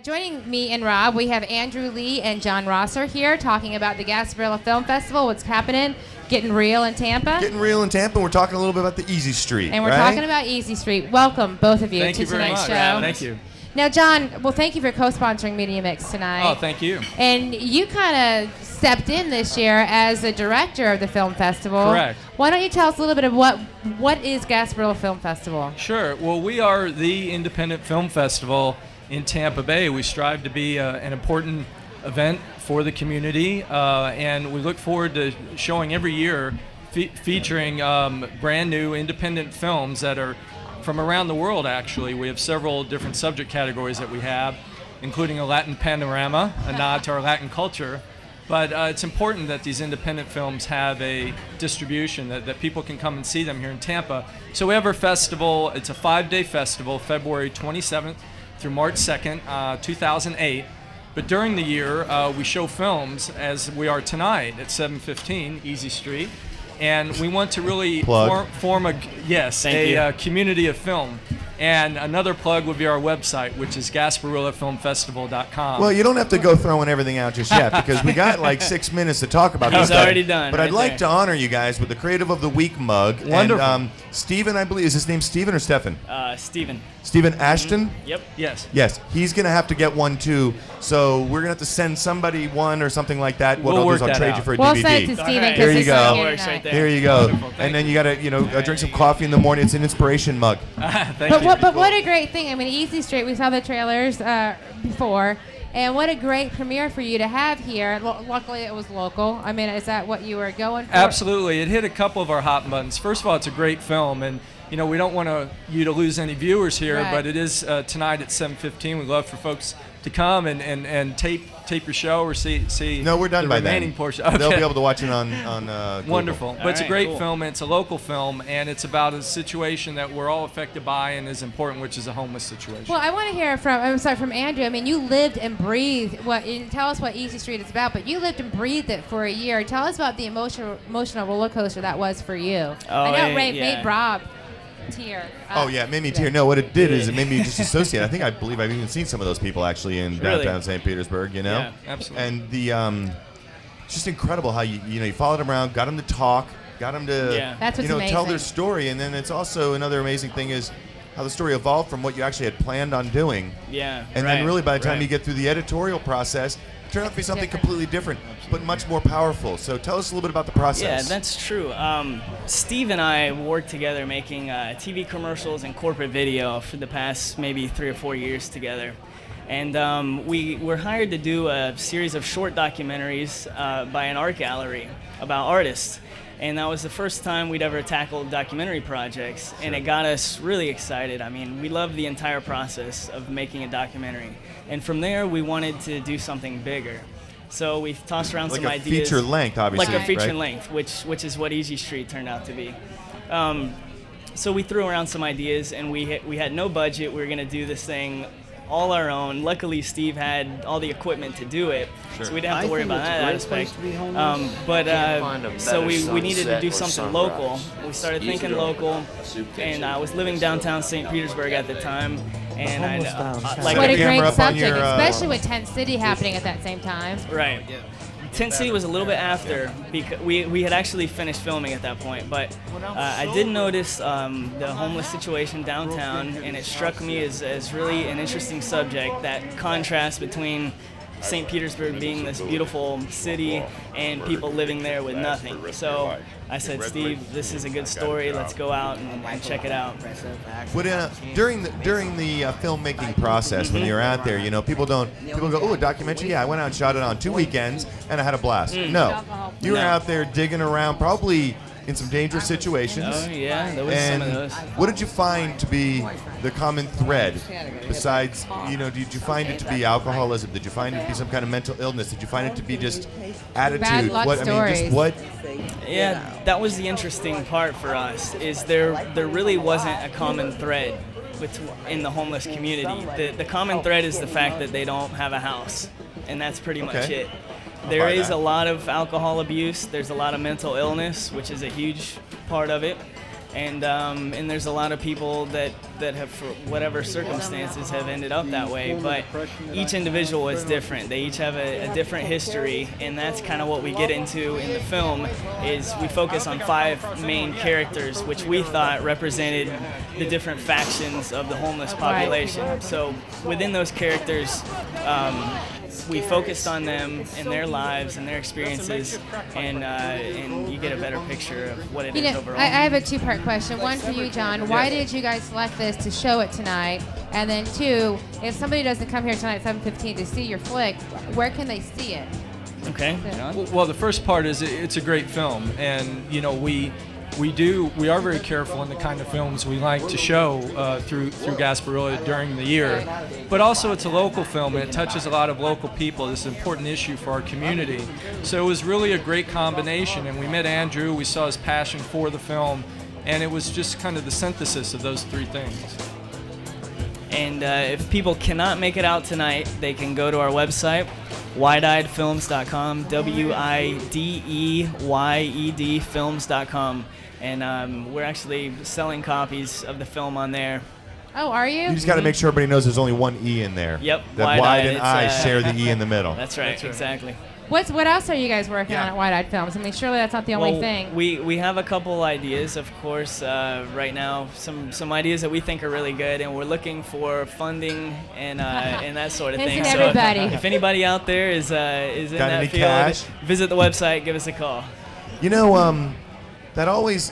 Joining me and Rob, we have Andrew Lee and John Rosser here talking about the Gasparilla Film Festival, what's happening, getting real in Tampa. Getting real in Tampa, and we're talking a little bit about the Easy Street, And we're talking about Easy Street. Welcome, both of you, to tonight's show. Thank you. Now, John, well, thank you for co-sponsoring Media Mix tonight. Oh, thank you. And you kind of stepped in this year as the director of the film festival. Correct. Why don't you tell us a little bit of what is Gasparilla Film Festival? Sure. Well, we are the independent film festival in Tampa Bay. We strive to be an important event for the community, and we look forward to showing every year featuring brand new independent films that are from around the world. Actually, we have several different subject categories that we have, including a Latin panorama, a nod to our Latin culture. But it's important that these independent films have a distribution, that people can come and see them here in Tampa. So we have our festival. It's a 5-day festival, February 27th through March 2nd, 2008. But during the year, we show films, as we are tonight at 715 Easy Street. And we want to really form a community of film. And another plug would be our website, which is GasparillafilmFestival.com. Well, you don't have to go throwing everything out just yet, because we got like 6 minutes to talk about this He's stuff. already done. But I'd like to honor you guys with the Creative of the Week mug. Wonderful. And Stephen, I believe, is his name Stephen or Stephen? Stephen. Stephen Ashton? Yep. Yes. Yes, he's going to have to get one too. So we're going to have to send somebody one or something like that. What We'll I'll do is work I'll that trade out. you for a We'll DVD. send it to Stephen. Alright. Here you go. Works right there. Here you go. Wonderful. Thank And then you got to, drink some coffee in the morning. It's an inspiration mug. Thank you. But what a great thing. I mean, Easy Street, we saw the trailers before. And what a great premiere for you to have here. Luckily, it was local. I mean, is that what you were going for? Absolutely. It hit a couple of our hot buttons. First of all, it's a great film, and we don't want you to lose any viewers here, Right. but it is tonight at 7:15. We'd love for folks to come and tape your show or see No, we're done the by remaining then. portion. Okay. They'll be able to watch it on Google. Wonderful. But it's a Alright, great cool. film, and it's a local film, and it's about a situation that we're all affected by and is important, which is a homeless situation. Well, I want to hear from Andrew. I mean, you lived and breathed tell us what Easy Street is about, but you lived and breathed it for a year. Tell us about the emotional roller coaster that was for you. I know it made Rob tear. Oh yeah, it made me tear. No, what it did is it made me just associate. I believe I've even seen some of those people actually in downtown St. Petersburg. Yeah, absolutely. And it's just incredible how you followed them around, got them to talk, got them to That's what's tell amazing. their story, and then it's also another amazing thing is how the story evolved from what you actually had planned on doing. Yeah. And then really by the time you get through the editorial process, it turned out to be something completely different, but much more powerful. So tell us a little bit about the process. Yeah, that's true. Steve and I worked together making TV commercials and corporate video for the past maybe 3 or 4 years together. And we were hired to do a series of short documentaries by an art gallery about artists. And that was the first time we'd ever tackled documentary projects, and it got us really excited. I mean, we loved the entire process of making a documentary. And from there, we wanted to do something bigger. So we tossed around some ideas. Like a feature length, obviously. Like a feature right? length, which is what Easy Street turned out to be. So we threw around some ideas, and we had no budget. We were going to do this thing all our own. Luckily, Steve had all the equipment to do it, so we didn't have to worry about that aspect. So we needed to do something local. We started thinking local, and I was living downtown St. Petersburg at the time, and What a camera great up on subject, your, especially with Tent City happening at that same time. Right. Tent City was a little bit after, because we had actually finished filming at that point, but I did notice the homeless situation downtown, and it struck me as really an interesting subject, that contrast between St. Petersburg being this beautiful city and people living there with nothing. So I said, Steve, this is a good story. Let's go out and check it out. During the filmmaking process, when you're out there, people go, oh, a documentary? Yeah, I went out and shot it on 2 weekends, and I had a blast. No, you were out there digging around, probably in some dangerous situations. Oh, yeah, there was and some of those. What did you find to be the common thread? Besides, did you find it to be alcoholism? Did you find it to be some kind of mental illness? Did you find it to be just attitude? Bad luck stories. Yeah, that was the interesting part for us, is there really wasn't a common thread in the homeless community. The common thread is the fact that they don't have a house, and that's pretty much it. There is a lot of alcohol abuse. There's a lot of mental illness, which is a huge part of it. and there's a lot of people that have, for whatever circumstances, have ended up that way. But each individual is different. They each have a different history, and that's kind of what we get into in the film. Is we focus on 5 main characters, which we thought represented the different factions of the homeless population. So within those characters, we focused on them and their lives and their experiences, and you get a better picture of what it is overall. I have a 2-part question. One for you, John. Why did you guys select this to show it tonight? And then 2, if somebody doesn't come here tonight at 7:15 to see your flick, where can they see it? Okay, John? Well, the first part is it's a great film, and we are very careful in the kind of films we like to show through Gasparilla during the year. But also it's a local film, and it touches a lot of local people. This is an important issue for our community. So it was really a great combination, and we met Andrew, we saw his passion for the film, and it was just kind of the synthesis of those 3 things. And if people cannot make it out tonight, they can go to our website, wideeyedfilms.com, WIDEYED films.com. And we're actually selling copies of the film on there. Oh, are you? You just got to make sure everybody knows there's only one E in there. Yep. That wide and I share the E in the middle. That's right, exactly. What else are you guys working on at Wide Eyed Films? I mean, surely that's not the only thing. We have a couple ideas, of course, right now. Some ideas that we think are really good, and we're looking for funding and that sort of thing. Isn't everybody? So if anybody out there is in got that any field, cash? Visit the website, give us a call. You know, that always.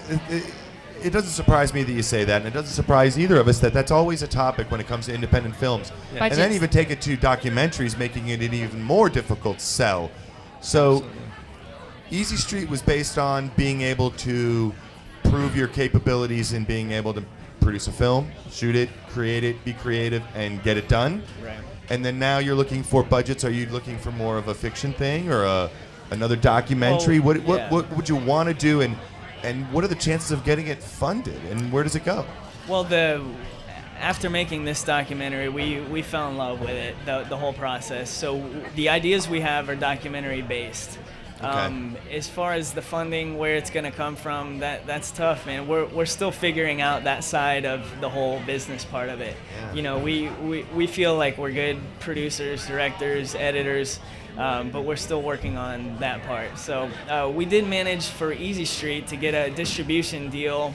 It doesn't surprise me that you say that, and it doesn't surprise either of us that that's always a topic when it comes to independent films. Yeah. And then even take it to documentaries, making it an even more difficult sell. So, Absolutely. Easy Street was based on being able to prove your capabilities in being able to produce a film, shoot it, create it, be creative, and get it done. Right. And then now you're looking for budgets. Are you looking for more of a fiction thing or another documentary? What would you want to do, and what are the chances of getting it funded, and where does it go? Well, after making this documentary, we fell in love with it, the whole process. So the ideas we have are documentary based. Okay. As far as the funding, where it's going to come from, that's tough, man. We're still figuring out that side of the whole business part of it. Yeah. You know, we feel like we're good producers, directors, editors, but we're still working on that part. So we did manage for Easy Street to get a distribution deal.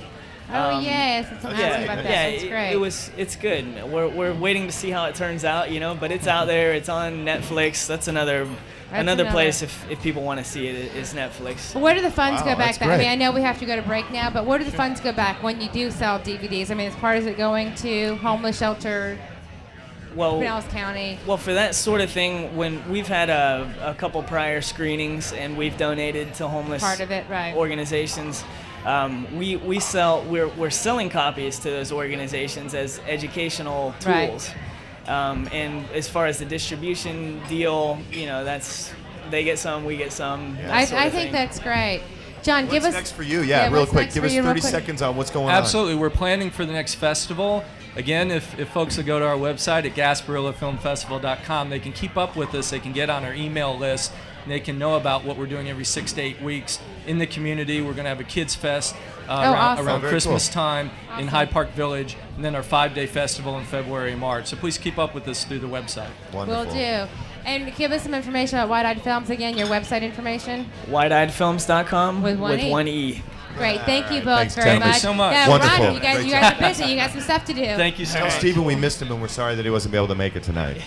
Oh yes, I'm asking about that. That's great. It's good. We're waiting to see how it turns out, you know. But it's out there. It's on Netflix. That's another place if people want to see it is Netflix. Where do the funds go back? That's great. I mean, I know we have to go to break now, but where do the funds go back when you do sell DVDs? I mean, as part of it going to homeless shelter, Pinellas County. Well, for that sort of thing, when we've had a couple prior screenings and we've donated to homeless Part of it, right. organizations. We're selling copies to those organizations as educational tools. Right. And as far as the distribution deal, you know, they get some, we get some. I think that's great. John, give us. What's next for you? Yeah, real quick. Give us 30 seconds on what's going on. Absolutely. We're planning for the next festival. Again, if folks will go to our website at GasparillafilmFestival.com, they can keep up with us. They can get on our email list. And they can know about what we're doing every 6 to 8 weeks in the community. We're going to have a Kids Fest awesome. around Very Christmas cool. time in Hyde Park Village, and then our 5-day festival in February and March. So please keep up with us through the website. Wonderful. Will do. And give us some information about Wide Eyed Films again, your website information. WideEyedFilms.com With one E. Great. Thank you both Thanks, very gentlemen. much. Thank you so much. Yeah, Wonderful. Ron, you guys are busy. You got some stuff to do. Thank you so Tell much. Stephen we missed him and we're sorry that he wasn't able to make it tonight.